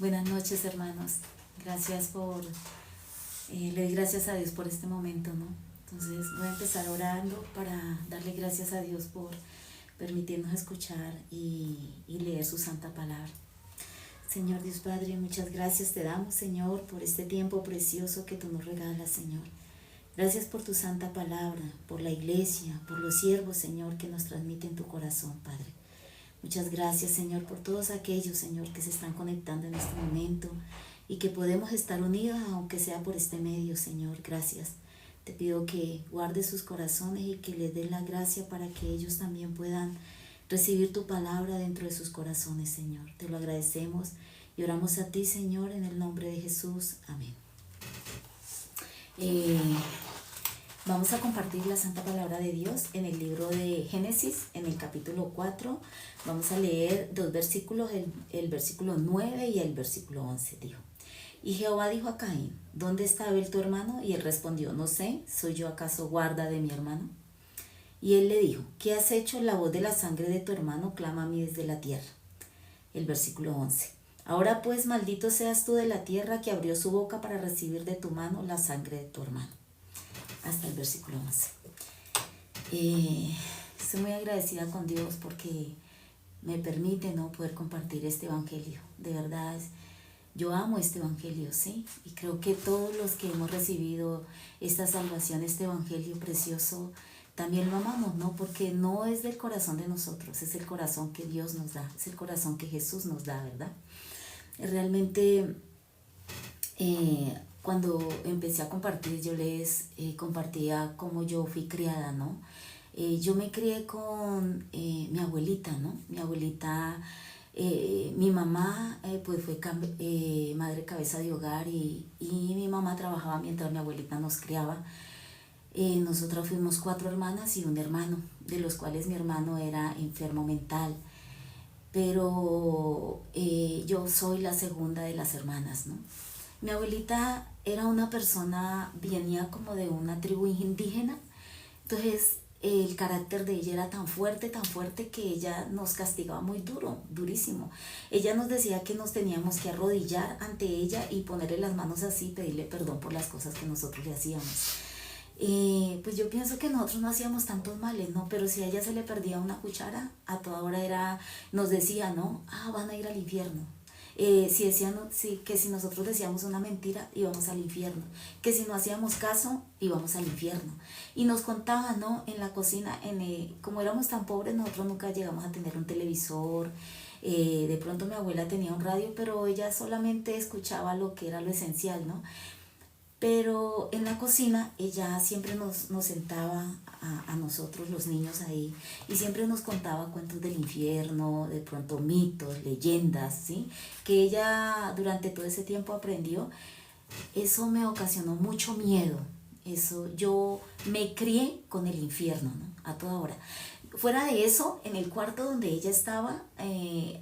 Buenas noches, hermanos. Gracias le doy gracias a Dios por este momento, ¿no? Entonces voy a empezar orando para darle gracias a Dios por permitirnos escuchar y leer su santa palabra. Señor Dios Padre, muchas gracias te damos, Señor, por este tiempo precioso que tú nos regalas, Señor. Gracias por tu santa palabra, por la iglesia, por los siervos, Señor, que nos transmiten tu corazón, Padre. Muchas gracias, Señor, por todos aquellos, Señor, que se están conectando en este momento y que podemos estar unidos, aunque sea por este medio, Señor. Gracias. Te pido que guardes sus corazones y que les des la gracia para que ellos también puedan recibir tu palabra dentro de sus corazones, Señor. Te lo agradecemos y oramos a ti, Señor, en el nombre de Jesús. Amén. Vamos a compartir la santa palabra de Dios en el libro de Génesis, en el capítulo 4. Vamos a leer dos versículos, el versículo 9 y el versículo 11. Dijo: y Jehová dijo a Caín: ¿dónde está Abel tu hermano? Y él respondió: no sé, ¿soy yo acaso guarda de mi hermano? Y él le dijo: ¿qué has hecho? La voz de la sangre de tu hermano clama a mí desde la tierra. El versículo 11. Ahora pues, maldito seas tú de la tierra, que abrió su boca para recibir de tu mano la sangre de tu hermano. Hasta el versículo 11. Estoy muy agradecida con Dios porque me permite, ¿no?, poder compartir este evangelio. De verdad, yo amo este evangelio, ¿sí? Y creo que todos los que hemos recibido esta salvación, este evangelio precioso, también lo amamos, ¿no? Porque no es del corazón de nosotros, es el corazón que Dios nos da, es el corazón que Jesús nos da, ¿verdad? Realmente, cuando empecé a compartir, yo les compartía cómo yo fui criada, ¿no? Yo me crié con mi abuelita, ¿no? Mi abuelita, mi mamá pues fue madre cabeza de hogar y mi mamá trabajaba mientras mi abuelita nos criaba. Nosotras fuimos 4 hermanas y un hermano, de los cuales mi hermano era enfermo mental. Pero yo soy la segunda de las hermanas, ¿no? Mi abuelita era una persona, venía como de una tribu indígena, entonces el carácter de ella era tan fuerte que ella nos castigaba muy duro, durísimo. Ella nos decía que nos teníamos que arrodillar ante ella y ponerle las manos así, pedirle perdón por las cosas que nosotros le hacíamos. Pues yo pienso que nosotros no hacíamos tantos males, ¿no? Pero si a ella se le perdía una cuchara, a toda hora nos decía, ¿no? Van a ir al infierno. Si decían, sí, que si nosotros decíamos una mentira, íbamos al infierno. Que si no hacíamos caso, íbamos al infierno. Y nos contaban, ¿no? En la cocina, como éramos tan pobres, nosotros nunca llegamos a tener un televisor. De pronto mi abuela tenía un radio, pero ella solamente escuchaba lo que era lo esencial, ¿no? Pero en la cocina ella siempre nos sentaba a nosotros los niños ahí y siempre nos contaba cuentos del infierno, de pronto mitos, leyendas, ¿sí? Que ella durante todo ese tiempo aprendió. Eso me ocasionó mucho miedo. Yo me crié con el infierno, ¿no? A toda hora. Fuera de eso, en el cuarto donde ella estaba,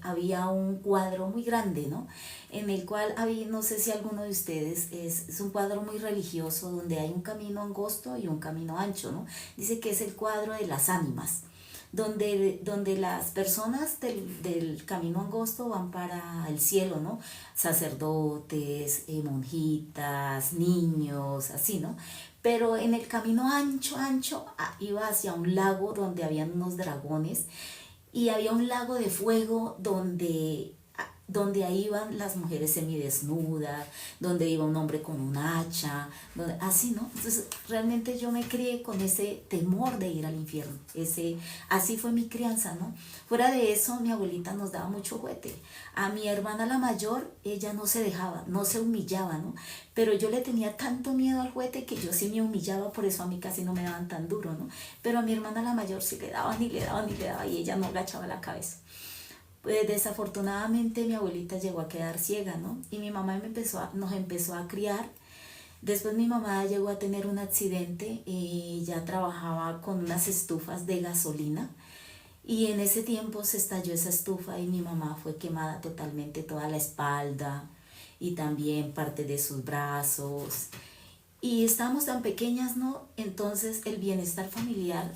había un cuadro muy grande, ¿no? En el cual había, no sé si alguno de ustedes, es un cuadro muy religioso donde hay un camino angosto y un camino ancho, ¿no? Dice que es el cuadro de las ánimas, donde las personas del camino angosto van para el cielo, ¿no? Sacerdotes, monjitas, niños, así, ¿no? Pero en el camino ancho, iba hacia un lago donde habían unos dragones y había un lago de fuego donde ahí iban las mujeres semidesnudas, donde iba un hombre con un hacha, así, ¿no? Entonces realmente yo me crié con ese temor de ir al infierno, así fue mi crianza, ¿no? Fuera de eso, mi abuelita nos daba mucho juguete. A mi hermana la mayor, ella no se dejaba, no se humillaba, ¿no? Pero yo le tenía tanto miedo al juguete que yo sí me humillaba, por eso a mí casi no me daban tan duro, ¿no? Pero a mi hermana la mayor sí le daban y le daban y le daban y ella no agachaba la cabeza. Pues desafortunadamente mi abuelita llegó a quedar ciega, ¿no? Y mi mamá nos empezó a criar. Después mi mamá llegó a tener un accidente, ella trabajaba con unas estufas de gasolina y en ese tiempo se estalló esa estufa y mi mamá fue quemada totalmente toda la espalda y también parte de sus brazos. Y estábamos tan pequeñas, ¿no? Entonces el bienestar familiar,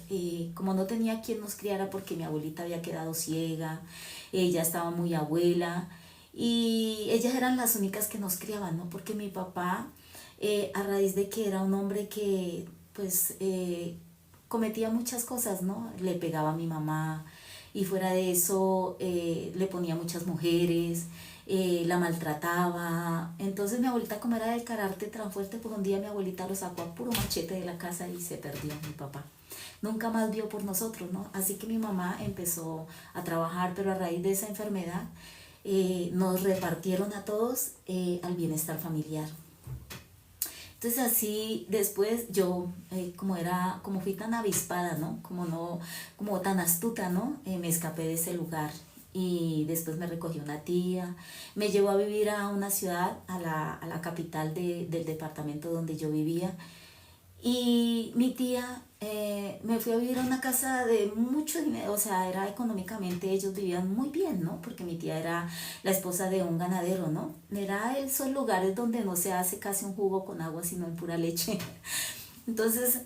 como no tenía quien nos criara porque mi abuelita había quedado ciega, ella estaba muy abuela, y ellas eran las únicas que nos criaban, ¿no? Porque mi papá, a raíz de que era un hombre que pues cometía muchas cosas, ¿no? Le pegaba a mi mamá y fuera de eso le ponía muchas mujeres, la maltrataba. Entonces mi abuelita, como era de carácter tan fuerte, por un día mi abuelita lo sacó a puro machete de la casa y se perdió mi papá. Nunca más vio por nosotros, ¿no? Así que mi mamá empezó a trabajar, pero a raíz de esa enfermedad nos repartieron a todos al bienestar familiar. Entonces así después yo, como fui tan avispada, ¿no? Como tan astuta, ¿no? Me escapé de ese lugar y después me recogió una tía, me llevó a vivir a una ciudad, a la capital del departamento donde yo vivía, y mi tía me fui a vivir a una casa de mucho dinero, o sea, era económicamente, ellos vivían muy bien, ¿no? Porque mi tía era la esposa de un ganadero, ¿no? Era esos lugares donde no se hace casi un jugo con agua, sino en pura leche. Entonces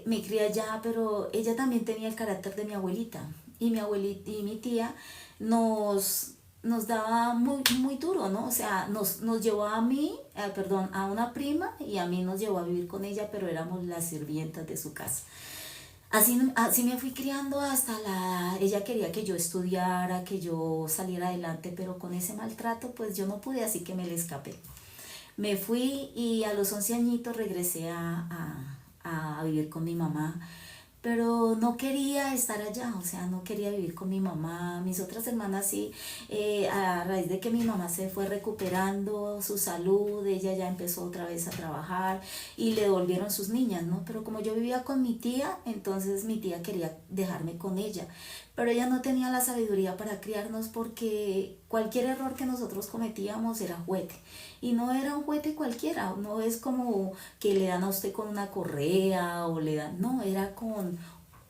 me crié allá, pero ella también tenía el carácter de mi abuelita. Y mi abuelita y mi tía nos daba muy duro, ¿no? O sea, nos llevó a mí, perdón, a una prima y a mí nos llevó a vivir con ella, pero éramos las sirvientas de su casa. Así me fui criando hasta la... Ella quería que yo estudiara, que yo saliera adelante, pero con ese maltrato pues yo no pude, así que me le escapé. Me fui y a los 11 añitos regresé a vivir con mi mamá, pero no quería estar allá, o sea, no quería vivir con mi mamá. Mis otras hermanas sí, a raíz de que mi mamá se fue recuperando su salud, ella ya empezó otra vez a trabajar y le devolvieron sus niñas, ¿no? Pero como yo vivía con mi tía, entonces mi tía quería dejarme con ella, pero ella no tenía la sabiduría para criarnos porque cualquier error que nosotros cometíamos era juguete. Y no era un juguete cualquiera, no es como que le dan a usted con una correa o le dan, no, era con,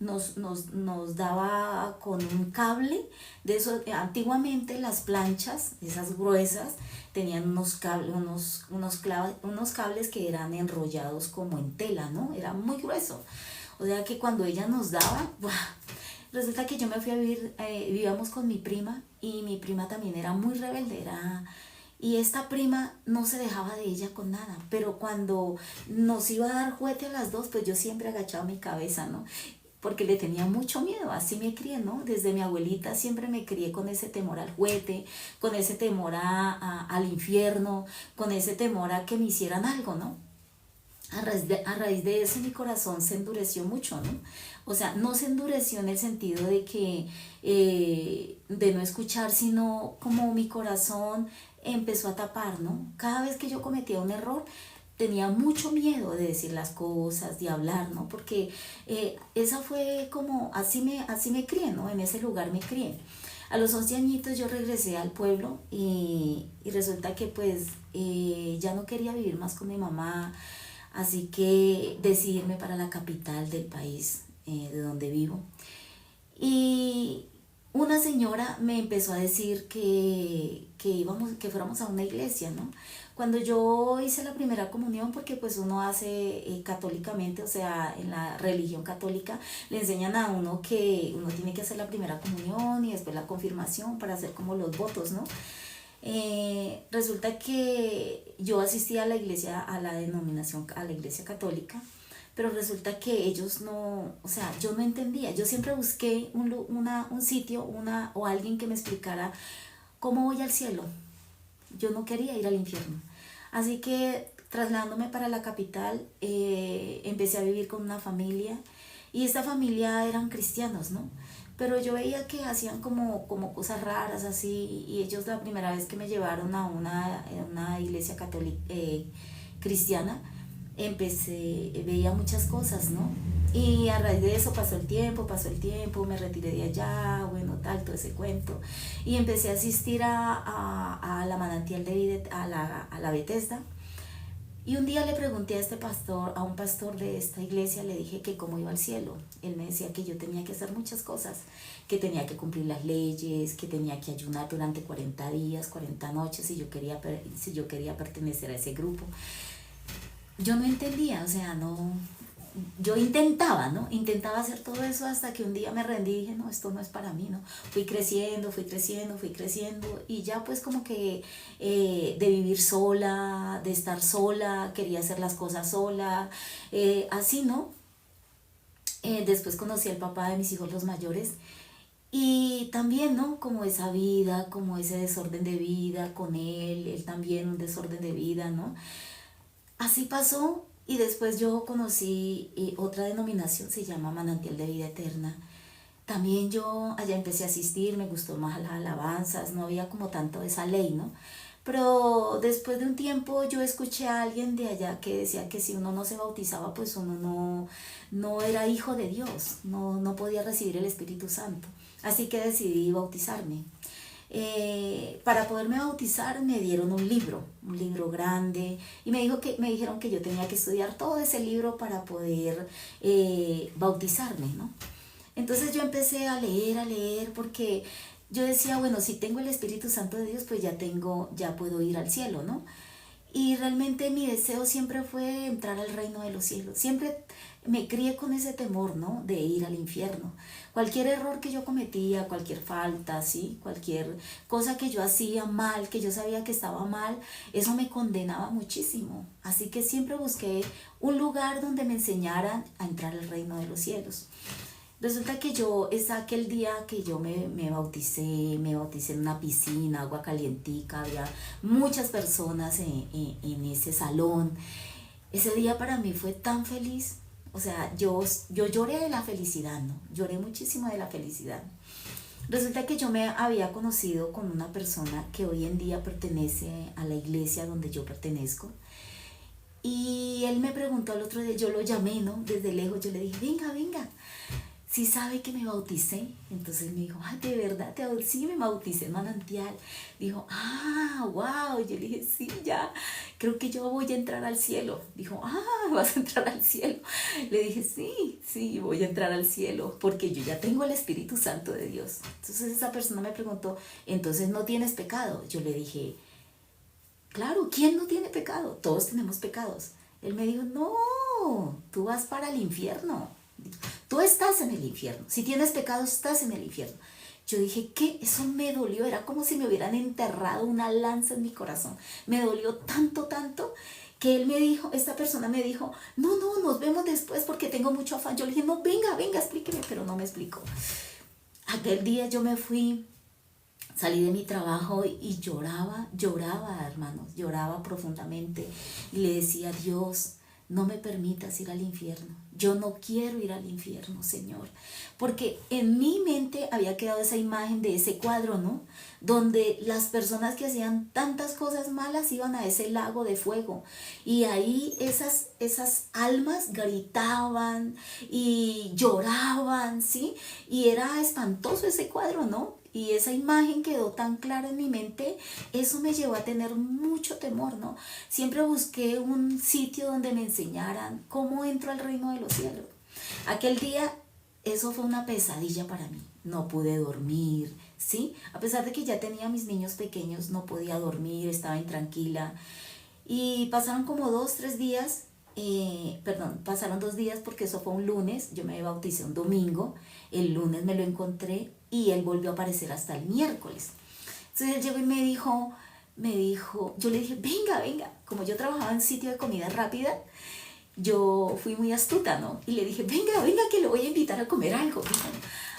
nos daba con un cable, de eso, antiguamente las planchas, esas gruesas, tenían unos cables que eran enrollados como en tela, ¿no? Era muy grueso. O sea que cuando ella nos daba, ¡buah! Resulta que yo me fui a vivir, vivíamos con mi prima y mi prima también era muy rebelde, y esta prima no se dejaba de ella con nada, pero cuando nos iba a dar juguete a las dos, pues yo siempre agachaba mi cabeza, ¿no? Porque le tenía mucho miedo, así me crié, ¿no? Desde mi abuelita siempre me crié con ese temor al juguete, con ese temor al infierno, con ese temor a que me hicieran algo, ¿no? A raíz de eso mi corazón se endureció mucho, ¿no? O sea, no se endureció en el sentido de que, de no escuchar, sino como mi corazón empezó a tapar, ¿no? Cada vez que yo cometía un error, tenía mucho miedo de decir las cosas, de hablar, ¿no? Porque esa fue como, así me crié, ¿no? En ese lugar me crié. A los 11 añitos yo regresé al pueblo y resulta que pues ya no quería vivir más con mi mamá, así que decidí irme para la capital del país de donde vivo. Y una señora me empezó a decir que fuéramos a una iglesia, ¿no? Cuando yo hice la primera comunión, porque pues uno hace católicamente, o sea, en la religión católica, le enseñan a uno que uno tiene que hacer la primera comunión y después la confirmación para hacer como los votos, ¿no? Resulta que yo asistí a la iglesia, a la denominación, a la iglesia católica, pero resulta que ellos no, o sea, yo no entendía. Yo siempre busqué un sitio, o alguien que me explicara cómo voy al cielo. Yo no quería ir al infierno. Así que trasladándome para la capital, empecé a vivir con una familia y esta familia eran cristianos, ¿no? Pero yo veía que hacían como cosas raras así y ellos la primera vez que me llevaron a una iglesia católica cristiana, veía muchas cosas, ¿no? Y a raíz de eso pasó el tiempo, me retiré de allá, bueno, tal, todo ese cuento. Y empecé a asistir a la manantial de vida, a la Bethesda. Y un día le pregunté a este pastor, a un pastor de esta iglesia, le dije que cómo iba al cielo. Él me decía que yo tenía que hacer muchas cosas, que tenía que cumplir las leyes, que tenía que ayunar durante 40 días, 40 noches, si yo quería pertenecer a ese grupo. Yo no entendía, o sea, no, yo intentaba, ¿no? Intentaba hacer todo eso hasta que un día me rendí y dije, no, esto no es para mí, ¿no? Fui creciendo, fui creciendo, fui creciendo y ya pues como que de vivir sola, de estar sola, quería hacer las cosas sola, así, ¿no? Después conocí al papá de mis hijos los mayores y también, ¿no? Como esa vida, como ese desorden de vida con él también un desorden de vida, ¿no? Así pasó y después yo conocí otra denominación, se llama Manantial de Vida Eterna. También yo allá empecé a asistir, me gustó más las alabanzas, no había como tanto esa ley, ¿no? Pero después de un tiempo yo escuché a alguien de allá que decía que si uno no se bautizaba, pues uno no era hijo de Dios, no podía recibir el Espíritu Santo. Así que decidí bautizarme. Para poderme bautizar me dieron un libro grande, y me dijeron que yo tenía que estudiar todo ese libro para poder bautizarme, ¿no? Entonces yo empecé a leer, porque yo decía, bueno, si tengo el Espíritu Santo de Dios, pues ya puedo ir al cielo, ¿no? Y realmente mi deseo siempre fue entrar al reino de los cielos. Siempre me crié con ese temor, ¿no? De ir al infierno. Cualquier error que yo cometía, cualquier falta, ¿sí? Cualquier cosa que yo hacía mal, que yo sabía que estaba mal, eso me condenaba muchísimo. Así que siempre busqué un lugar donde me enseñaran a entrar al reino de los cielos. Resulta que es aquel día que yo me bauticé en una piscina, agua calientica, había muchas personas en ese salón. Ese día para mí fue tan feliz, o sea, yo lloré de la felicidad, ¿no? Lloré muchísimo de la felicidad. Resulta que yo me había conocido con una persona que hoy en día pertenece a la iglesia donde yo pertenezco. Y él me preguntó al otro día, yo lo llamé, ¿no? Desde lejos, yo le dije, venga, venga. Sí sabe que me bauticé. Entonces me dijo, ay, ¿de verdad te bauticé? Sí, me bauticé en Manantial. Dijo, ah, wow. Yo le dije, sí, ya, creo que yo voy a entrar al cielo. Dijo, ah, vas a entrar al cielo. Le dije, sí, sí, voy a entrar al cielo, porque yo ya tengo el Espíritu Santo de Dios. Entonces esa persona me preguntó, entonces no tienes pecado. Yo le dije, claro, ¿quién no tiene pecado? Todos tenemos pecados. Él me dijo, no, tú vas para el infierno. Tú estás en el infierno. Si tienes pecado, estás en el infierno. Yo dije, ¿qué? Eso me dolió. Era como si me hubieran enterrado una lanza en mi corazón. Me dolió tanto, tanto, que esta persona me dijo, no, nos vemos después porque tengo mucho afán. Yo le dije, no, venga, explíqueme, pero no me explicó. Aquel día yo me fui, salí de mi trabajo y lloraba, hermanos, lloraba profundamente. Y le decía, Dios, no me permitas ir al infierno. Yo no quiero ir al infierno, Señor. Porque en mi mente había quedado esa imagen de ese cuadro, ¿no? Donde las personas que hacían tantas cosas malas iban a ese lago de fuego. Y ahí esas almas gritaban y lloraban, ¿sí? Y era espantoso ese cuadro, ¿no? Y esa imagen quedó tan clara en mi mente, eso me llevó a tener mucho temor, ¿no? Siempre busqué un sitio donde me enseñaran cómo entro al reino de los cielos. Aquel día, eso fue una pesadilla para mí. No pude dormir, ¿sí? A pesar de que ya tenía mis niños pequeños, no podía dormir, estaba intranquila. Y pasaron como 2, 3 días, pasaron 2 días porque eso fue un lunes, yo me bauticé un domingo, el lunes me lo encontré y él volvió a aparecer hasta el miércoles. Entonces él llegó y yo le dije, venga, como yo trabajaba en sitio de comida rápida, yo fui muy astuta, ¿no? Y le dije, venga, que le voy a invitar a comer algo. Dijo,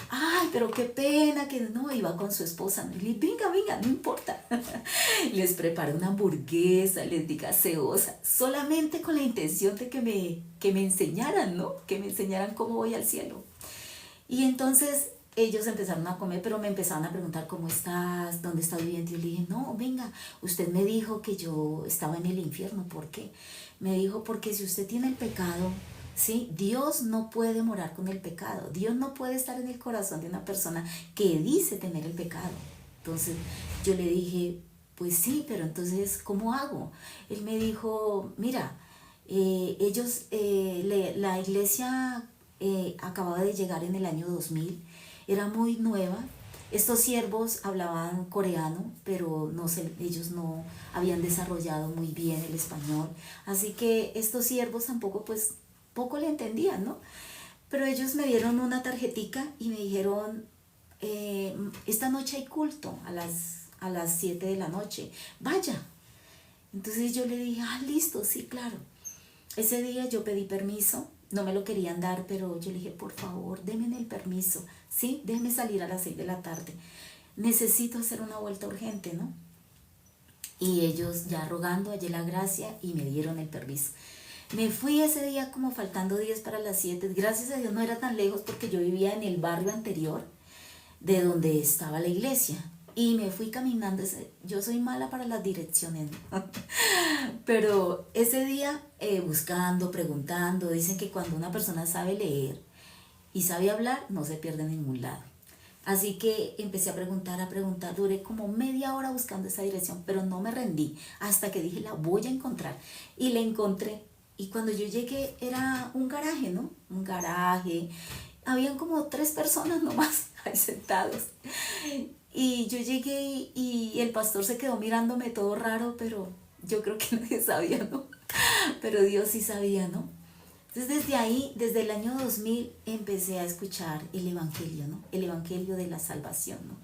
ay, pero qué pena que no, iba con su esposa, ¿no? Y le dije, venga, no importa. Les preparé una hamburguesa, les di gaseosa, solamente con la intención de que me enseñaran, ¿no? Que me enseñaran cómo voy al cielo. Y entonces ellos empezaron a comer, pero me empezaron a preguntar, ¿cómo estás? ¿Dónde estás viviendo? Y yo le dije, no, venga, usted me dijo que yo estaba en el infierno. ¿Por qué? Me dijo, porque si usted tiene el pecado, ¿sí? Dios no puede morar con el pecado. Dios no puede estar en el corazón de una persona que dice tener el pecado. Entonces yo le dije, pues sí, pero entonces, ¿cómo hago? Él me dijo, mira, la iglesia acababa de llegar en el año 2000, era muy nueva. Estos siervos hablaban coreano, pero ellos no habían desarrollado muy bien el español. Así que estos siervos tampoco pues poco le entendían, ¿no? Pero ellos me dieron una tarjetica y me dijeron, esta noche hay culto a las 7 de la noche, vaya. Entonces yo le dije, listo, sí, claro. Ese día yo pedí permiso, no me lo querían dar, pero yo le dije, por favor, denme el permiso, ¿sí? Déjenme salir a las 6 de la tarde. Necesito hacer una vuelta urgente, ¿no? Y ellos ya rogando, hallé la gracia y me dieron el permiso. Me fui ese día como faltando 10 para las 7. Gracias a Dios no era tan lejos porque yo vivía en el barrio anterior de donde estaba la iglesia. Y me fui caminando. Yo soy mala para las direcciones, ¿no? Pero ese día buscando, preguntando, dicen que cuando una persona sabe leer y sabe hablar, no se pierde en ningún lado. Así que empecé a preguntar, duré como media hora buscando esa dirección, pero no me rendí hasta que dije, la voy a encontrar. Y la encontré. Y cuando yo llegué era un garaje, ¿no? Un garaje. Habían como 3 personas nomás ahí sentados. Y yo llegué y el pastor se quedó mirándome todo raro, pero yo creo que nadie sabía, ¿no? Pero Dios sí sabía, ¿no? Entonces desde ahí, desde el año 2000, empecé a escuchar el Evangelio, ¿no? El Evangelio de la salvación, ¿no?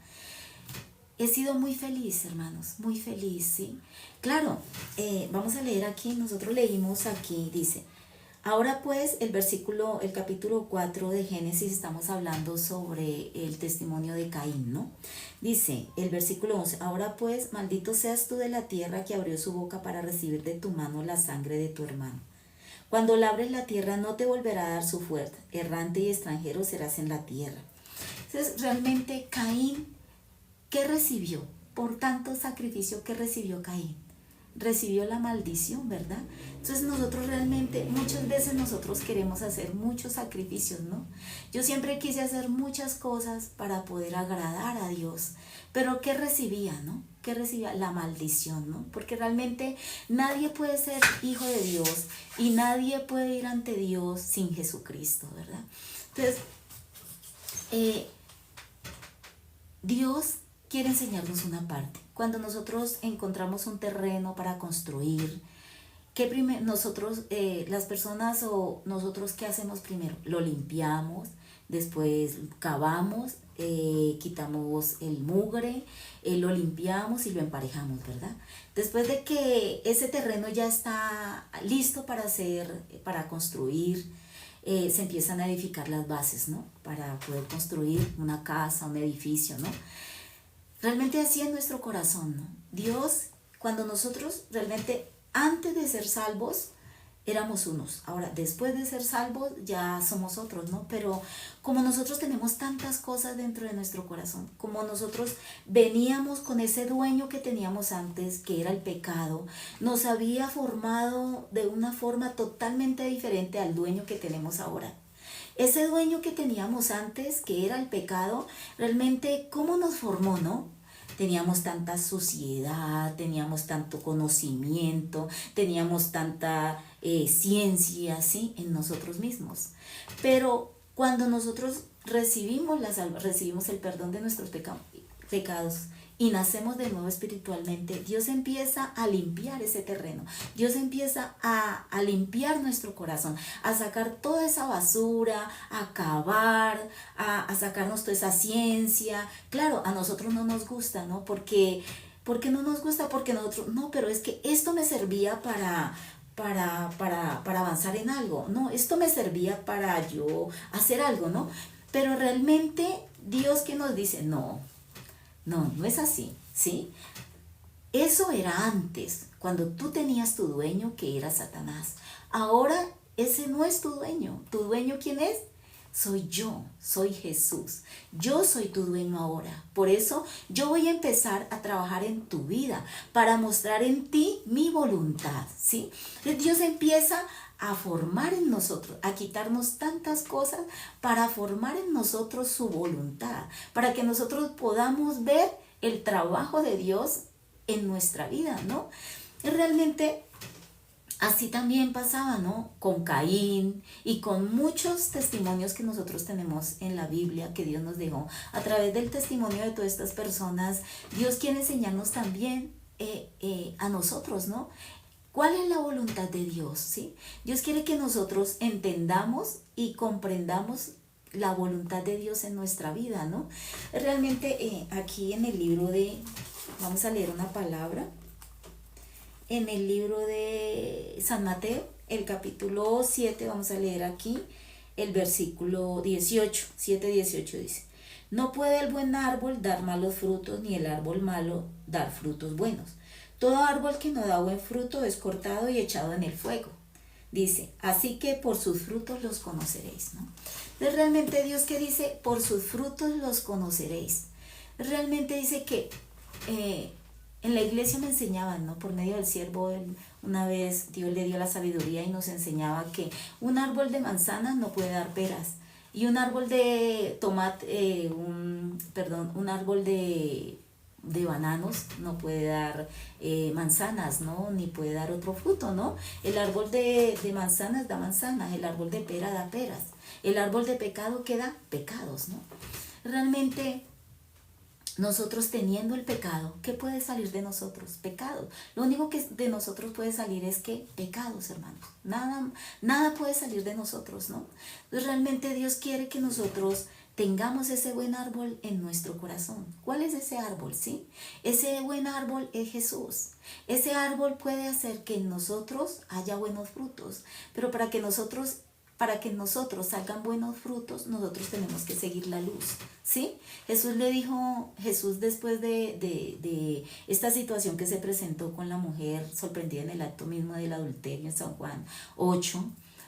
He sido muy feliz, hermanos, muy feliz, ¿sí? Claro, vamos a leer aquí, nosotros leímos aquí, dice, ahora pues el capítulo 4 de Génesis, estamos hablando sobre el testimonio de Caín, ¿no? Dice el versículo 11, ahora pues, maldito seas tú de la tierra que abrió su boca para recibir de tu mano la sangre de tu hermano. Cuando labres la tierra no te volverá a dar su fuerza, errante y extranjero serás en la tierra. Entonces, realmente Caín, ¿qué recibió? Por tanto sacrificio, ¿qué recibió Caín? Recibió la maldición, ¿verdad? Entonces nosotros realmente, muchas veces nosotros queremos hacer muchos sacrificios, ¿no? Yo siempre quise hacer muchas cosas para poder agradar a Dios, pero ¿qué recibía, no? ¿Qué recibía? La maldición, ¿no? Porque realmente nadie puede ser hijo de Dios y nadie puede ir ante Dios sin Jesucristo, ¿verdad? Entonces, Dios quiere enseñarnos una parte. Cuando nosotros encontramos un terreno para construir, nosotros, las personas o nosotros, ¿qué hacemos primero? Lo limpiamos, después cavamos, quitamos el mugre, lo limpiamos y lo emparejamos, ¿verdad? Después de que ese terreno ya está listo para construir, se empiezan a edificar las bases, ¿no? Para poder construir una casa, un edificio, ¿no? Realmente así es nuestro corazón, ¿no? Dios, cuando nosotros realmente, antes de ser salvos, éramos unos. Ahora, después de ser salvos, ya somos otros, ¿no? Pero como nosotros tenemos tantas cosas dentro de nuestro corazón, como nosotros veníamos con ese dueño que teníamos antes, que era el pecado, nos había formado de una forma totalmente diferente al dueño que tenemos ahora. Ese dueño que teníamos antes, que era el pecado, realmente, ¿cómo nos formó, no? Teníamos tanta suciedad, teníamos tanto conocimiento, teníamos tanta ciencia, ¿sí? En nosotros mismos. Pero cuando nosotros recibimos el perdón de nuestros pecados y nacemos de nuevo espiritualmente, Dios empieza a limpiar ese terreno. Dios empieza a limpiar nuestro corazón, a sacar toda esa basura, a cavar, a sacarnos toda esa ciencia. Claro, a nosotros no nos gusta, ¿no? ¿Por qué no nos gusta? Porque nosotros, no, pero es que esto me servía para avanzar en algo, ¿no? Esto me servía para yo hacer algo, ¿no? Pero realmente Dios, que nos dice, no es así, ¿sí? Eso era antes, cuando tú tenías tu dueño, que era Satanás. Ahora ese no es tu dueño. ¿Tu dueño quién es? Soy yo, soy Jesús. Yo soy tu dueño ahora. Por eso yo voy a empezar a trabajar en tu vida para mostrar en ti mi voluntad, ¿sí? Dios empieza a formar en nosotros, a quitarnos tantas cosas para formar en nosotros su voluntad, para que nosotros podamos ver el trabajo de Dios en nuestra vida, ¿no? Y realmente así también pasaba, ¿no? Con Caín y con muchos testimonios que nosotros tenemos en la Biblia que Dios nos dejó. A través del testimonio de todas estas personas, Dios quiere enseñarnos también a nosotros, ¿no? ¿Cuál es la voluntad de Dios? ¿Sí? Dios quiere que nosotros entendamos y comprendamos la voluntad de Dios en nuestra vida, ¿no? Realmente aquí en el libro vamos a leer una palabra, en el libro de San Mateo, el capítulo 7, vamos a leer aquí el versículo 18, 7:18 dice: no puede el buen árbol dar malos frutos, ni el árbol malo dar frutos buenos. Todo árbol que no da buen fruto es cortado y echado en el fuego. Dice, así que por sus frutos los conoceréis, ¿no? Entonces realmente Dios que dice, por sus frutos los conoceréis. Realmente dice que en la iglesia me enseñaban, ¿no? Por medio del siervo, una vez Dios le dio la sabiduría y nos enseñaba que un árbol de manzanas no puede dar peras. Y un árbol de tomate, un árbol de bananos no puede dar manzanas, ¿no? Ni puede dar otro fruto, ¿no? El árbol de manzanas da manzanas, el árbol de pera da peras, el árbol de pecado que da pecados, ¿no? Realmente nosotros teniendo el pecado, ¿qué puede salir de nosotros? Pecado. Lo único que de nosotros puede salir es que pecados, hermanos. Nada puede salir de nosotros, ¿no? Entonces realmente Dios quiere que nosotros tengamos ese buen árbol en nuestro corazón. ¿Cuál es ese árbol? ¿Sí? Ese buen árbol es Jesús. Ese árbol puede hacer que en nosotros haya buenos frutos, pero para que nosotros salgan buenos frutos, nosotros tenemos que seguir la luz, ¿sí? Jesús después de esta situación que se presentó con la mujer sorprendida en el acto mismo del adulterio en San Juan 8,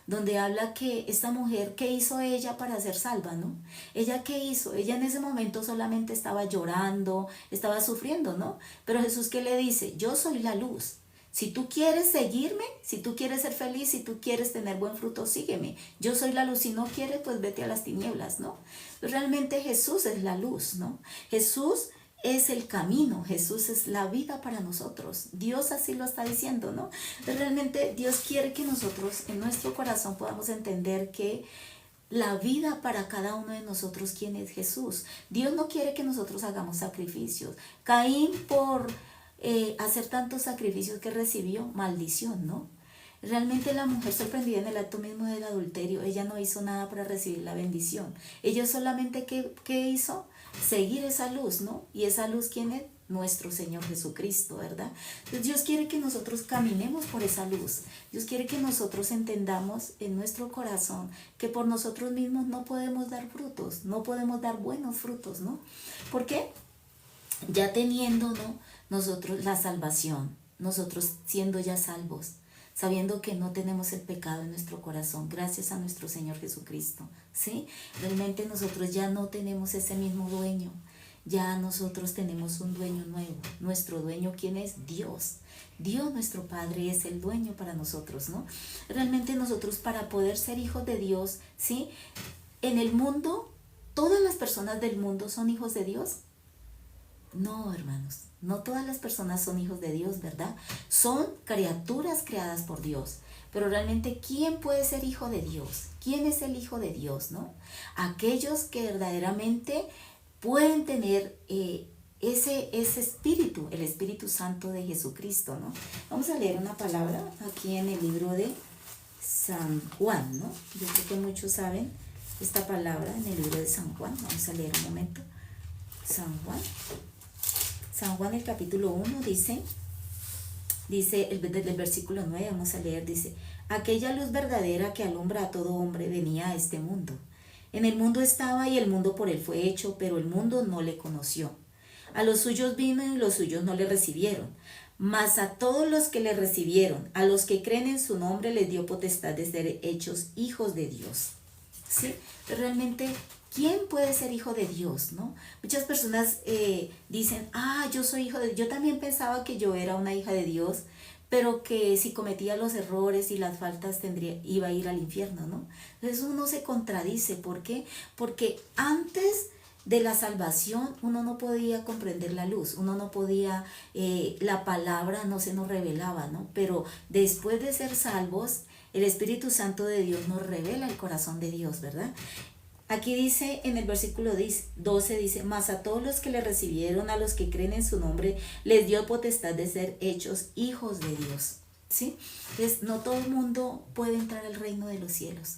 donde habla que esta mujer, ¿qué hizo ella para ser salva, no? ¿Ella qué hizo? Ella en ese momento solamente estaba llorando, estaba sufriendo, ¿no? Pero Jesús, ¿qué le dice? Yo soy la luz. Si tú quieres seguirme, si tú quieres ser feliz, si tú quieres tener buen fruto, sígueme. Yo soy la luz. Si no quieres, pues vete a las tinieblas, ¿no? Realmente Jesús es la luz, ¿no? Jesús es el camino, Jesús es la vida para nosotros. Dios así lo está diciendo, ¿no? Realmente Dios quiere que nosotros en nuestro corazón podamos entender que la vida para cada uno de nosotros, ¿quién es Jesús? Dios no quiere que nosotros hagamos sacrificios. Caín por hacer tantos sacrificios que recibió maldición, ¿no? Realmente la mujer sorprendida en el acto mismo del adulterio, ella no hizo nada para recibir la bendición. Ella solamente, ¿qué hizo? Seguir esa luz, ¿no? Y esa luz, ¿quién es? Nuestro Señor Jesucristo, ¿verdad? Entonces Dios quiere que nosotros caminemos por esa luz. Dios quiere que nosotros entendamos en nuestro corazón que por nosotros mismos no podemos dar frutos, no podemos dar buenos frutos, ¿no? ¿Por qué? Ya teniendo, ¿no?, nosotros la salvación, nosotros siendo ya salvos, sabiendo que no tenemos el pecado en nuestro corazón, gracias a nuestro Señor Jesucristo, ¿sí? Realmente nosotros ya no tenemos ese mismo dueño, ya nosotros tenemos un dueño nuevo. Nuestro dueño, ¿quién es? Dios. Dios, nuestro Padre, es el dueño para nosotros, ¿no? Realmente nosotros, para poder ser hijos de Dios, ¿sí? En el mundo, ¿todas las personas del mundo son hijos de Dios? No, hermanos, no todas las personas son hijos de Dios, ¿verdad? Son criaturas creadas por Dios. Pero realmente, ¿quién puede ser hijo de Dios? ¿Quién es el hijo de Dios, no? Aquellos que verdaderamente pueden tener ese espíritu, el Espíritu Santo de Jesucristo, ¿no? Vamos a leer una palabra aquí en el libro de San Juan, ¿no? Yo creo que muchos saben esta palabra en el libro de San Juan. Vamos a leer un momento. San Juan, el capítulo 1 dice desde el versículo 9, vamos a leer, dice: aquella luz verdadera que alumbra a todo hombre venía a este mundo. En el mundo estaba y el mundo por él fue hecho, pero el mundo no le conoció. A los suyos vino y los suyos no le recibieron. Mas a todos los que le recibieron, a los que creen en su nombre, les dio potestad de ser hechos hijos de Dios. ¿Sí? Realmente, ¿quién puede ser hijo de Dios, no? Muchas personas dicen, yo soy hijo de Dios. Yo también pensaba que yo era una hija de Dios, pero que si cometía los errores y las faltas iba a ir al infierno, ¿no? Entonces uno se contradice. ¿Por qué? Porque antes de la salvación uno no podía comprender la luz, uno no podía, la palabra no se nos revelaba, ¿no? Pero después de ser salvos, el Espíritu Santo de Dios nos revela el corazón de Dios, ¿verdad? Aquí dice en el versículo 12, dice: mas a todos los que le recibieron, a los que creen en su nombre, les dio potestad de ser hechos hijos de Dios. ¿sí? Entonces, no todo el mundo puede entrar al reino de los cielos.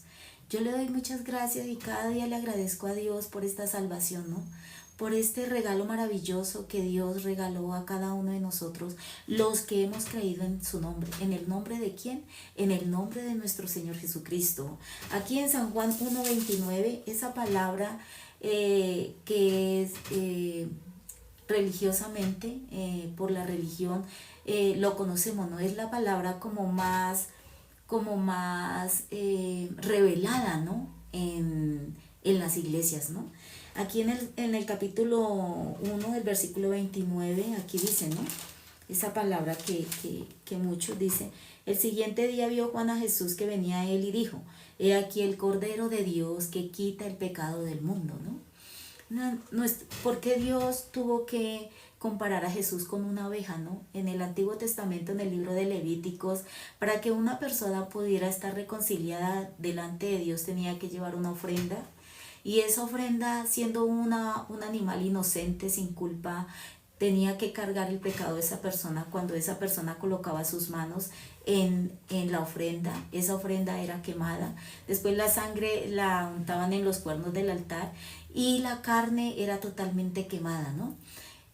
Yo le doy muchas gracias y cada día le agradezco a Dios por esta salvación, ¿no? Por este regalo maravilloso que Dios regaló a cada uno de nosotros, los que hemos creído en su nombre. ¿En el nombre de quién? En el nombre de nuestro Señor Jesucristo. Aquí en San Juan 1:29, esa palabra que es religiosamente, por la religión, lo conocemos, ¿no? Es la palabra como más revelada, ¿no? En las iglesias, ¿no? Aquí en el capítulo 1 del versículo 29, aquí dice, ¿no? Esa palabra que muchos dicen. El siguiente día vio Juan a Jesús que venía a él y dijo, he aquí el Cordero de Dios que quita el pecado del mundo, ¿no? ¿Por qué Dios tuvo que comparar a Jesús con una oveja, no? En el Antiguo Testamento, en el libro de Levíticos, para que una persona pudiera estar reconciliada delante de Dios tenía que llevar una ofrenda. Y esa ofrenda, siendo un animal inocente, sin culpa, tenía que cargar el pecado de esa persona. Cuando esa persona colocaba sus manos en la ofrenda, esa ofrenda era quemada. Después la sangre la untaban en los cuernos del altar y la carne era totalmente quemada, ¿no?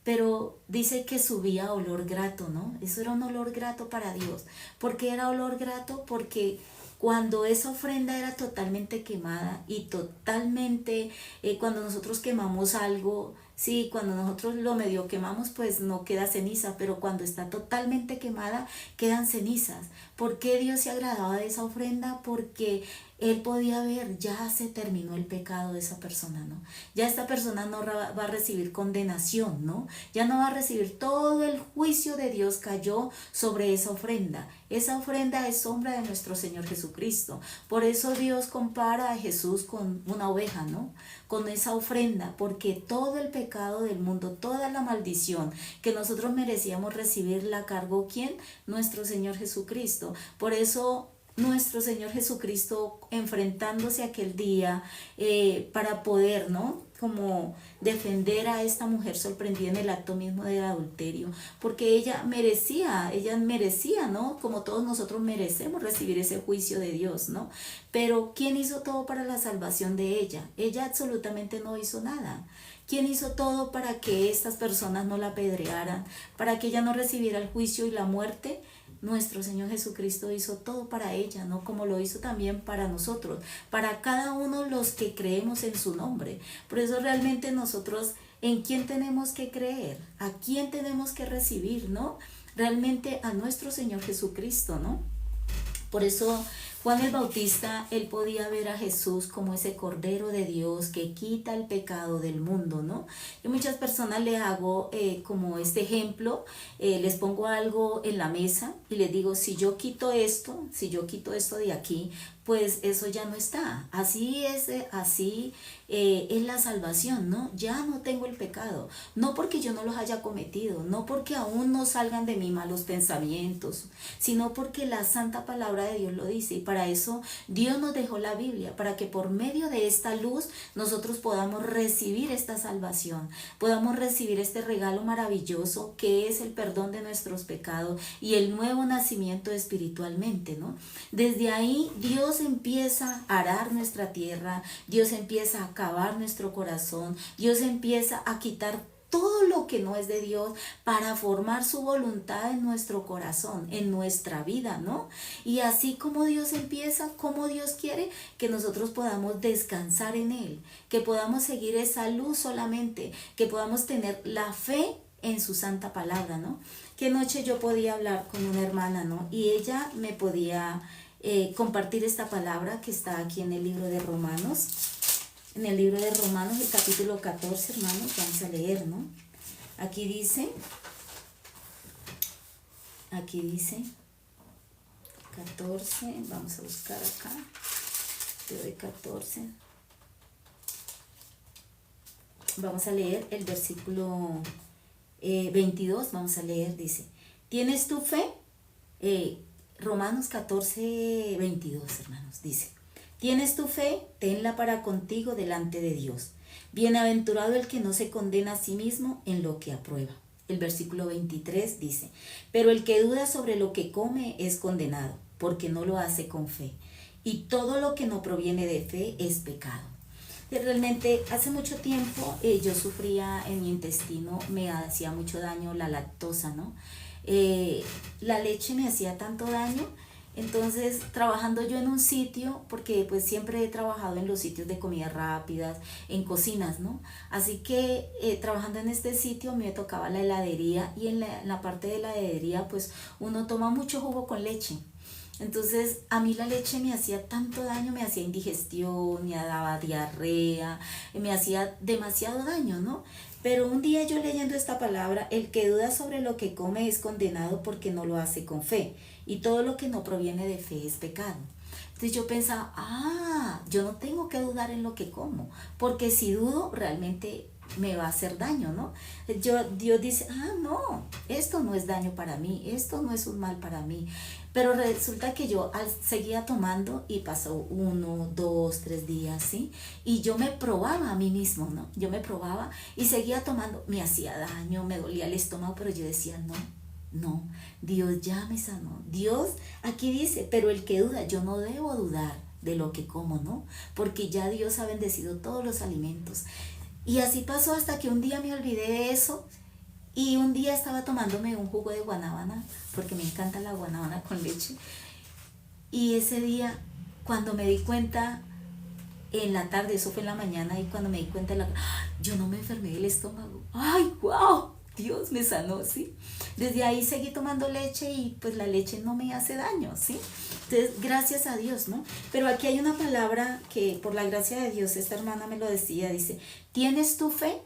Pero dice que subía olor grato, ¿no? Eso era un olor grato para Dios. ¿Por qué era olor grato? Porque cuando esa ofrenda era totalmente quemada y totalmente, cuando nosotros quemamos algo, sí, cuando nosotros lo medio quemamos, pues no queda ceniza, pero cuando está totalmente quemada, quedan cenizas. ¿Por qué Dios se agradaba de esa ofrenda? Porque Él podía ver, ya se terminó el pecado de esa persona, ¿no? Ya esta persona no va a recibir condenación, ¿no? Ya no va a recibir todo el juicio de Dios cayó sobre esa ofrenda. Esa ofrenda es sombra de nuestro Señor Jesucristo. Por eso Dios compara a Jesús con una oveja, ¿no? Con esa ofrenda, porque todo el pecado del mundo, toda la maldición que nosotros merecíamos recibir, la cargó ¿quién? Nuestro Señor Jesucristo. Por eso nuestro Señor Jesucristo, enfrentándose aquel día para poder, ¿no? Como defender a esta mujer sorprendida en el acto mismo del adulterio, porque ella merecía, ¿no? Como todos nosotros merecemos recibir ese juicio de Dios, ¿no? Pero ¿quién hizo todo para la salvación de ella? Ella absolutamente no hizo nada. ¿Quién hizo todo para que estas personas no la apedrearan, para que ella no recibiera el juicio y la muerte? Nuestro Señor Jesucristo hizo todo para ella, ¿no? Como lo hizo también para nosotros, para cada uno de los que creemos en su nombre. Por eso realmente nosotros, ¿en quién tenemos que creer? ¿A quién tenemos que recibir, no? Realmente a nuestro Señor Jesucristo, ¿no? Por eso Juan el Bautista, él podía ver a Jesús como ese Cordero de Dios que quita el pecado del mundo, ¿no? Yo a muchas personas le hago como este ejemplo, les pongo algo en la mesa y les digo, si yo quito esto de aquí, pues eso ya no está. Así es la salvación, ¿no? Ya no tengo el pecado. No porque yo no los haya cometido, no porque aún no salgan de mí malos pensamientos, sino porque la santa palabra de Dios lo dice. Y para eso Dios nos dejó la Biblia, para que por medio de esta luz nosotros podamos recibir esta salvación, podamos recibir este regalo maravilloso que es el perdón de nuestros pecados y el nuevo nacimiento espiritualmente, ¿no? Desde ahí Dios empieza a arar nuestra tierra, Dios empieza a acabar nuestro corazón, Dios empieza a quitar todo lo que no es de Dios para formar su voluntad en nuestro corazón, en nuestra vida, ¿no? Y así como Dios empieza, como Dios quiere que nosotros podamos descansar en Él, que podamos seguir esa luz solamente, que podamos tener la fe en su santa palabra, ¿no? Que noche yo podía hablar con una hermana, ¿no? Y ella me podía compartir esta palabra que está aquí en el libro de Romanos. En el libro de Romanos, el capítulo 14, hermanos, vamos a leer, ¿no? Aquí dice 14, vamos a buscar acá, te doy 14. Vamos a leer el versículo 22, vamos a leer, dice, ¿tienes tu fe? Romanos 14, 22, hermanos, dice, ¿tienes tu fe? Tenla para contigo delante de Dios. Bienaventurado el que no se condena a sí mismo en lo que aprueba. El versículo 23 dice, pero el que duda sobre lo que come es condenado, porque no lo hace con fe. Y todo lo que no proviene de fe es pecado. Realmente hace mucho tiempo yo sufría en mi intestino, me hacía mucho daño la lactosa, ¿no? La leche me hacía tanto daño. Entonces, trabajando yo en un sitio, porque pues siempre he trabajado en los sitios de comidas rápidas, en cocinas, ¿no? Así que trabajando en este sitio me tocaba la heladería, y en la parte de la heladería pues uno toma mucho jugo con leche. Entonces a mí la leche me hacía tanto daño, me hacía indigestión, me daba diarrea, me hacía demasiado daño, ¿no? Pero un día yo leyendo esta palabra, el que duda sobre lo que come es condenado porque no lo hace con fe. Y todo lo que no proviene de fe es pecado. Entonces yo pensaba, yo no tengo que dudar en lo que como, porque si dudo realmente me va a hacer daño, ¿no? Dios dice, no, esto no es daño para mí, esto no es un mal para mí. Pero resulta que yo seguía tomando y pasó 1, 2, 3 días, ¿sí? Y yo me probaba a mí mismo, ¿no? Yo me probaba y seguía tomando, me hacía daño, me dolía el estómago, pero yo decía, no, no, Dios ya me sanó. Dios aquí dice, pero el que duda, yo no debo dudar de lo que como, ¿no? Porque ya Dios ha bendecido todos los alimentos. Y así pasó hasta que un día me olvidé de eso, y un día estaba tomándome un jugo de guanábana, porque me encanta la guanábana con leche. Y ese día, cuando me di cuenta, en la tarde, eso fue en la mañana, y cuando me di cuenta, yo no me enfermé del estómago. ¡Ay, wow! Dios me sanó, ¿sí? Desde ahí seguí tomando leche, y pues la leche no me hace daño, ¿sí? Entonces, gracias a Dios, ¿no? Pero aquí hay una palabra que, por la gracia de Dios, esta hermana me lo decía, dice, ¿tienes tu fe?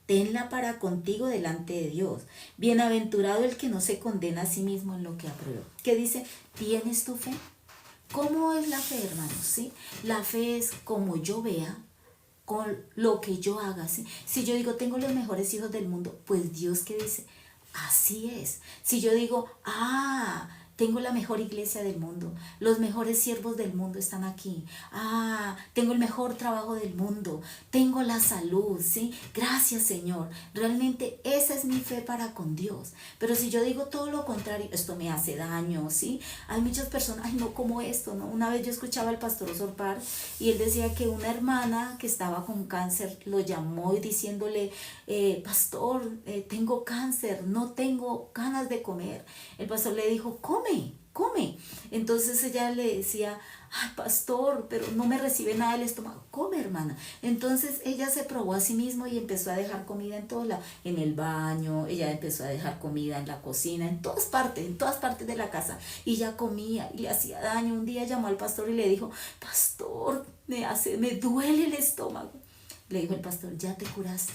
Tenla para contigo delante de Dios. Bienaventurado el que no se condena a sí mismo en lo que aprueba. ¿Qué dice? ¿Tienes tu fe? ¿Cómo es la fe, hermanos? ¿Sí? La fe es como yo vea, con lo que yo haga, ¿sí? Si yo digo, tengo los mejores hijos del mundo, pues Dios, ¿qué dice? Así es. Si yo digo, tengo la mejor iglesia del mundo, los mejores siervos del mundo están aquí, tengo el mejor trabajo del mundo, tengo la salud, ¿sí? Gracias, Señor. Realmente esa es mi fe para con Dios. Pero si yo digo todo lo contrario, esto me hace daño, ¿sí? Hay muchas personas, no como esto, ¿no? Una vez yo escuchaba al pastor Osorpar, y él decía que una hermana que estaba con cáncer lo llamó y diciéndole, pastor, tengo cáncer, no tengo ganas de comer. El pastor le dijo, come. Entonces ella le decía, pastor, pero no me recibe nada del estómago. Come, hermana. Entonces ella se probó a sí misma y empezó a dejar comida en todos lados, en el baño, ella empezó a dejar comida en la cocina, en todas partes de la casa. Y ella comía y le hacía daño. Un día llamó al pastor y le dijo, pastor, me duele el estómago. Le dijo el pastor, ya te curaste.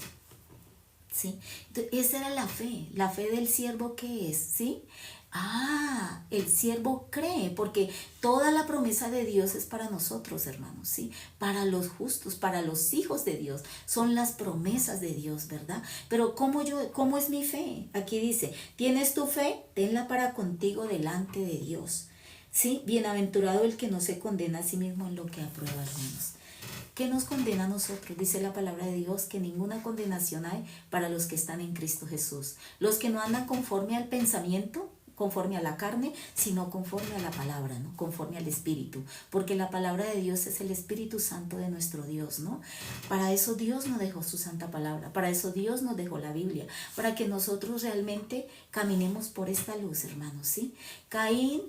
¿Sí? Entonces, esa era la fe del siervo, que es, ¿sí? El siervo cree, porque toda la promesa de Dios es para nosotros, hermanos, ¿sí? Para los justos, para los hijos de Dios, son las promesas de Dios, ¿verdad? Pero ¿cómo es mi fe? Aquí dice, ¿tienes tu fe? Tenla para contigo delante de Dios, ¿sí? Bienaventurado el que no se condena a sí mismo en lo que aprueba, hermanos. ¿Qué nos condena a nosotros? Dice la palabra de Dios que ninguna condenación hay para los que están en Cristo Jesús. Los que no andan conforme al pensamiento, conforme a la carne, sino conforme a la palabra, ¿no? Conforme al Espíritu. Porque la palabra de Dios es el Espíritu Santo de nuestro Dios, ¿no? Para eso Dios nos dejó su santa palabra. Para eso Dios nos dejó la Biblia. Para que nosotros realmente caminemos por esta luz, hermanos, ¿sí? Caín,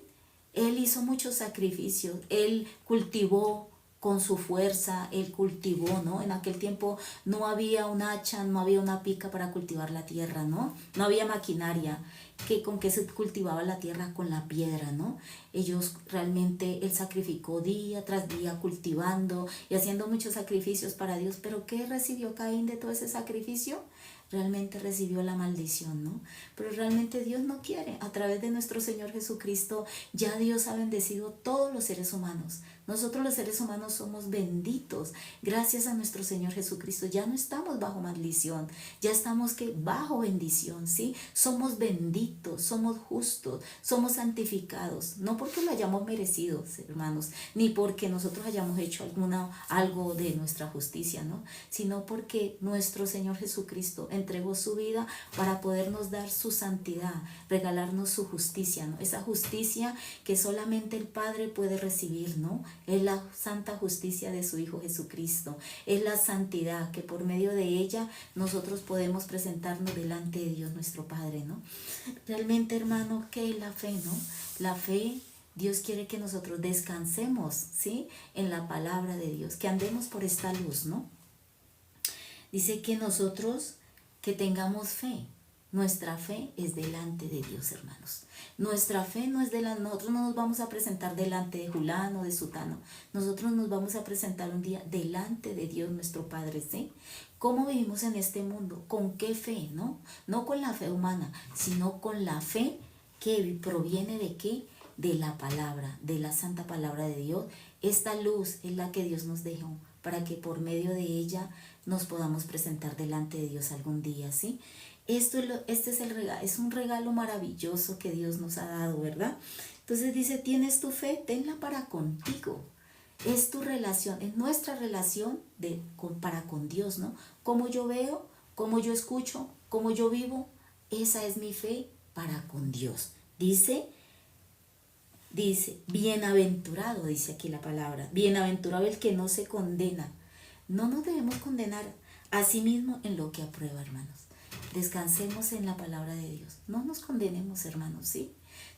él hizo muchos sacrificios. Él cultivó con su fuerza, él cultivó, ¿no? En aquel tiempo no había un hacha, no había una pica para cultivar la tierra, ¿no? No había maquinaria con que se cultivaba la tierra, con la piedra, ¿no? Ellos realmente, él sacrificó día tras día cultivando y haciendo muchos sacrificios para Dios. Pero ¿qué recibió Caín de todo ese sacrificio? Realmente recibió la maldición, ¿no? Pero realmente Dios no quiere. A través de nuestro Señor Jesucristo, ya Dios ha bendecido a todos los seres humanos. Nosotros los seres humanos somos benditos. Gracias a nuestro Señor Jesucristo ya no estamos bajo maldición, ya estamos bajo bendición, ¿sí? Somos benditos, somos justos, somos santificados, no porque lo hayamos merecido, hermanos, ni porque nosotros hayamos hecho algo de nuestra justicia, ¿no? Sino porque nuestro Señor Jesucristo, entregó su vida para podernos dar su santidad, regalarnos su justicia, ¿no? Esa justicia que solamente el Padre puede recibir, ¿no? Es la santa justicia de su Hijo Jesucristo. Es la santidad que por medio de ella nosotros podemos presentarnos delante de Dios nuestro Padre, ¿no? Realmente, hermano, ¿qué es la fe, no? La fe, Dios quiere que nosotros descansemos, ¿sí? En la palabra de Dios, que andemos por esta luz, ¿no? Dice que nosotros, que tengamos fe. Nuestra fe es delante de Dios, hermanos. Nuestra fe no es nosotros no nos vamos a presentar delante de Julano, de Sutano. Nosotros nos vamos a presentar un día delante de Dios, nuestro Padre, ¿sí? ¿Cómo vivimos en este mundo? ¿Con qué fe, no? No con la fe humana, sino con la fe que proviene de qué? De la palabra, de la santa palabra de Dios. Esta luz es la que Dios nos dejó para que por medio de ella nos podamos presentar delante de Dios algún día, ¿sí? Este es el regalo, es un regalo maravilloso que Dios nos ha dado, ¿verdad? Entonces dice, ¿tienes tu fe? Tenla para contigo. Es tu relación, es nuestra relación para con Dios, ¿no? Cómo yo veo, cómo yo escucho, cómo yo vivo, esa es mi fe para con Dios. Dice, bienaventurado, dice aquí la palabra, bienaventurado el que no se condena. No nos debemos condenar a sí mismo en lo que aprueba, hermanos. Descansemos en la palabra de Dios. No nos condenemos, hermanos, ¿sí?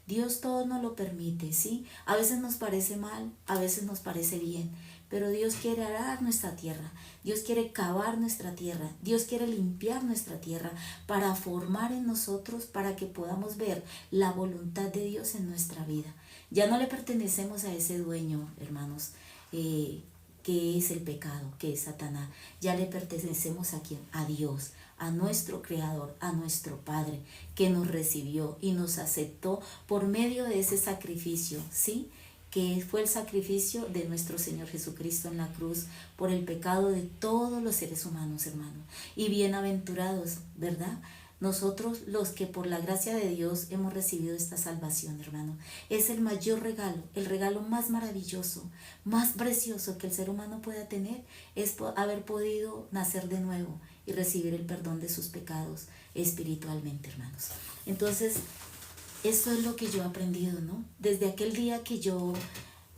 Dios todo nos lo permite, ¿sí? A veces nos parece mal, a veces nos parece bien, pero Dios quiere arar nuestra tierra, Dios quiere cavar nuestra tierra, Dios quiere limpiar nuestra tierra para formar en nosotros, para que podamos ver la voluntad de Dios en nuestra vida. Ya no le pertenecemos a ese dueño, hermanos, que es el pecado, que es Satanás. Ya le pertenecemos a ¿quién? A Dios, a nuestro Creador, a nuestro Padre, que nos recibió y nos aceptó por medio de ese sacrificio, ¿sí? Que fue el sacrificio de nuestro Señor Jesucristo en la cruz por el pecado de todos los seres humanos, hermanos. Y bienaventurados, ¿verdad? Nosotros los que por la gracia de Dios hemos recibido esta salvación, hermano. Es el mayor regalo, el regalo más maravilloso, más precioso que el ser humano pueda tener, es haber podido nacer de nuevo y recibir el perdón de sus pecados espiritualmente, hermanos. Entonces, esto es lo que yo he aprendido, ¿no? Desde aquel día que yo,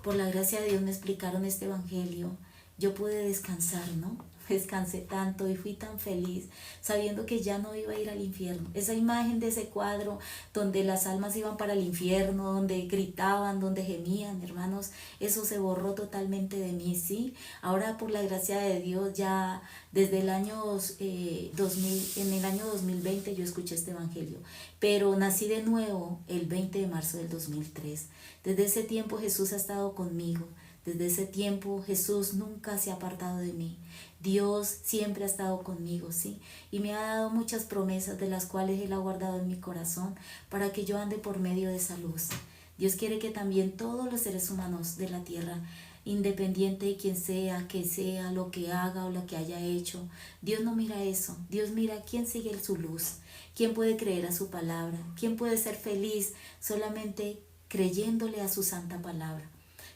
por la gracia de Dios, me explicaron este evangelio, yo pude descansar, ¿no? Descansé tanto y fui tan feliz sabiendo que ya no iba a ir al infierno. Esa imagen de ese cuadro donde las almas iban para el infierno, donde gritaban, donde gemían, hermanos, eso se borró totalmente de mí, ¿sí? Ahora por la gracia de Dios ya desde el año 2000, en el año 2020 yo escuché este evangelio, pero nací de nuevo el 20 de marzo del 2003. Desde ese tiempo Jesús ha estado conmigo. Desde ese tiempo Jesús nunca se ha apartado de mí. Dios siempre ha estado conmigo, ¿sí? Y me ha dado muchas promesas de las cuales Él ha guardado en mi corazón para que yo ande por medio de esa luz. Dios quiere que también todos los seres humanos de la tierra, independiente de quién sea, que sea, lo que haga o lo que haya hecho, Dios no mira eso. Dios mira quién sigue su luz, quién puede creer a su palabra, quién puede ser feliz solamente creyéndole a su santa palabra.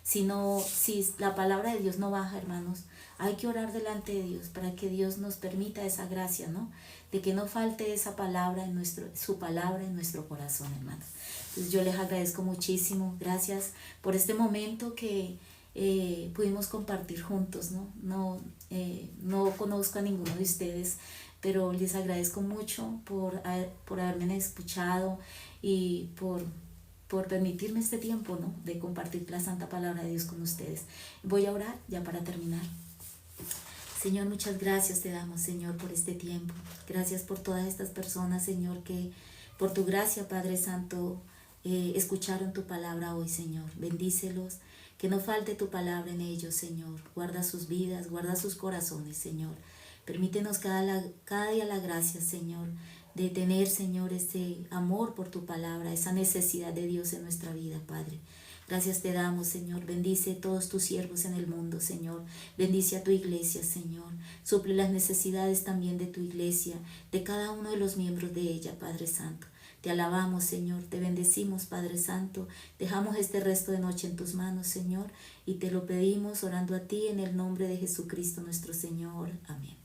Si la palabra de Dios no baja, hermanos, hay que orar delante de Dios para que Dios nos permita esa gracia, ¿no? De que no falte esa palabra su palabra en nuestro corazón, hermanos. Entonces yo les agradezco muchísimo, gracias por este momento que pudimos compartir juntos, ¿no? No conozco a ninguno de ustedes, pero les agradezco mucho por haberme escuchado y por permitirme este tiempo, ¿no? De compartir la santa palabra de Dios con ustedes. Voy a orar ya para terminar. Señor, muchas gracias te damos, Señor, por este tiempo. Gracias por todas estas personas, Señor, que por tu gracia, Padre Santo, escucharon tu palabra hoy, Señor. Bendícelos, que no falte tu palabra en ellos, Señor. Guarda sus vidas, guarda sus corazones, Señor. Permítenos cada día la gracia, Señor, de tener, Señor, este amor por tu palabra, esa necesidad de Dios en nuestra vida, Padre. Gracias te damos, Señor. Bendice a todos tus siervos en el mundo, Señor. Bendice a tu iglesia, Señor. Suple las necesidades también de tu iglesia, de cada uno de los miembros de ella, Padre Santo. Te alabamos, Señor. Te bendecimos, Padre Santo. Dejamos este resto de noche en tus manos, Señor, y te lo pedimos orando a ti en el nombre de Jesucristo nuestro Señor. Amén.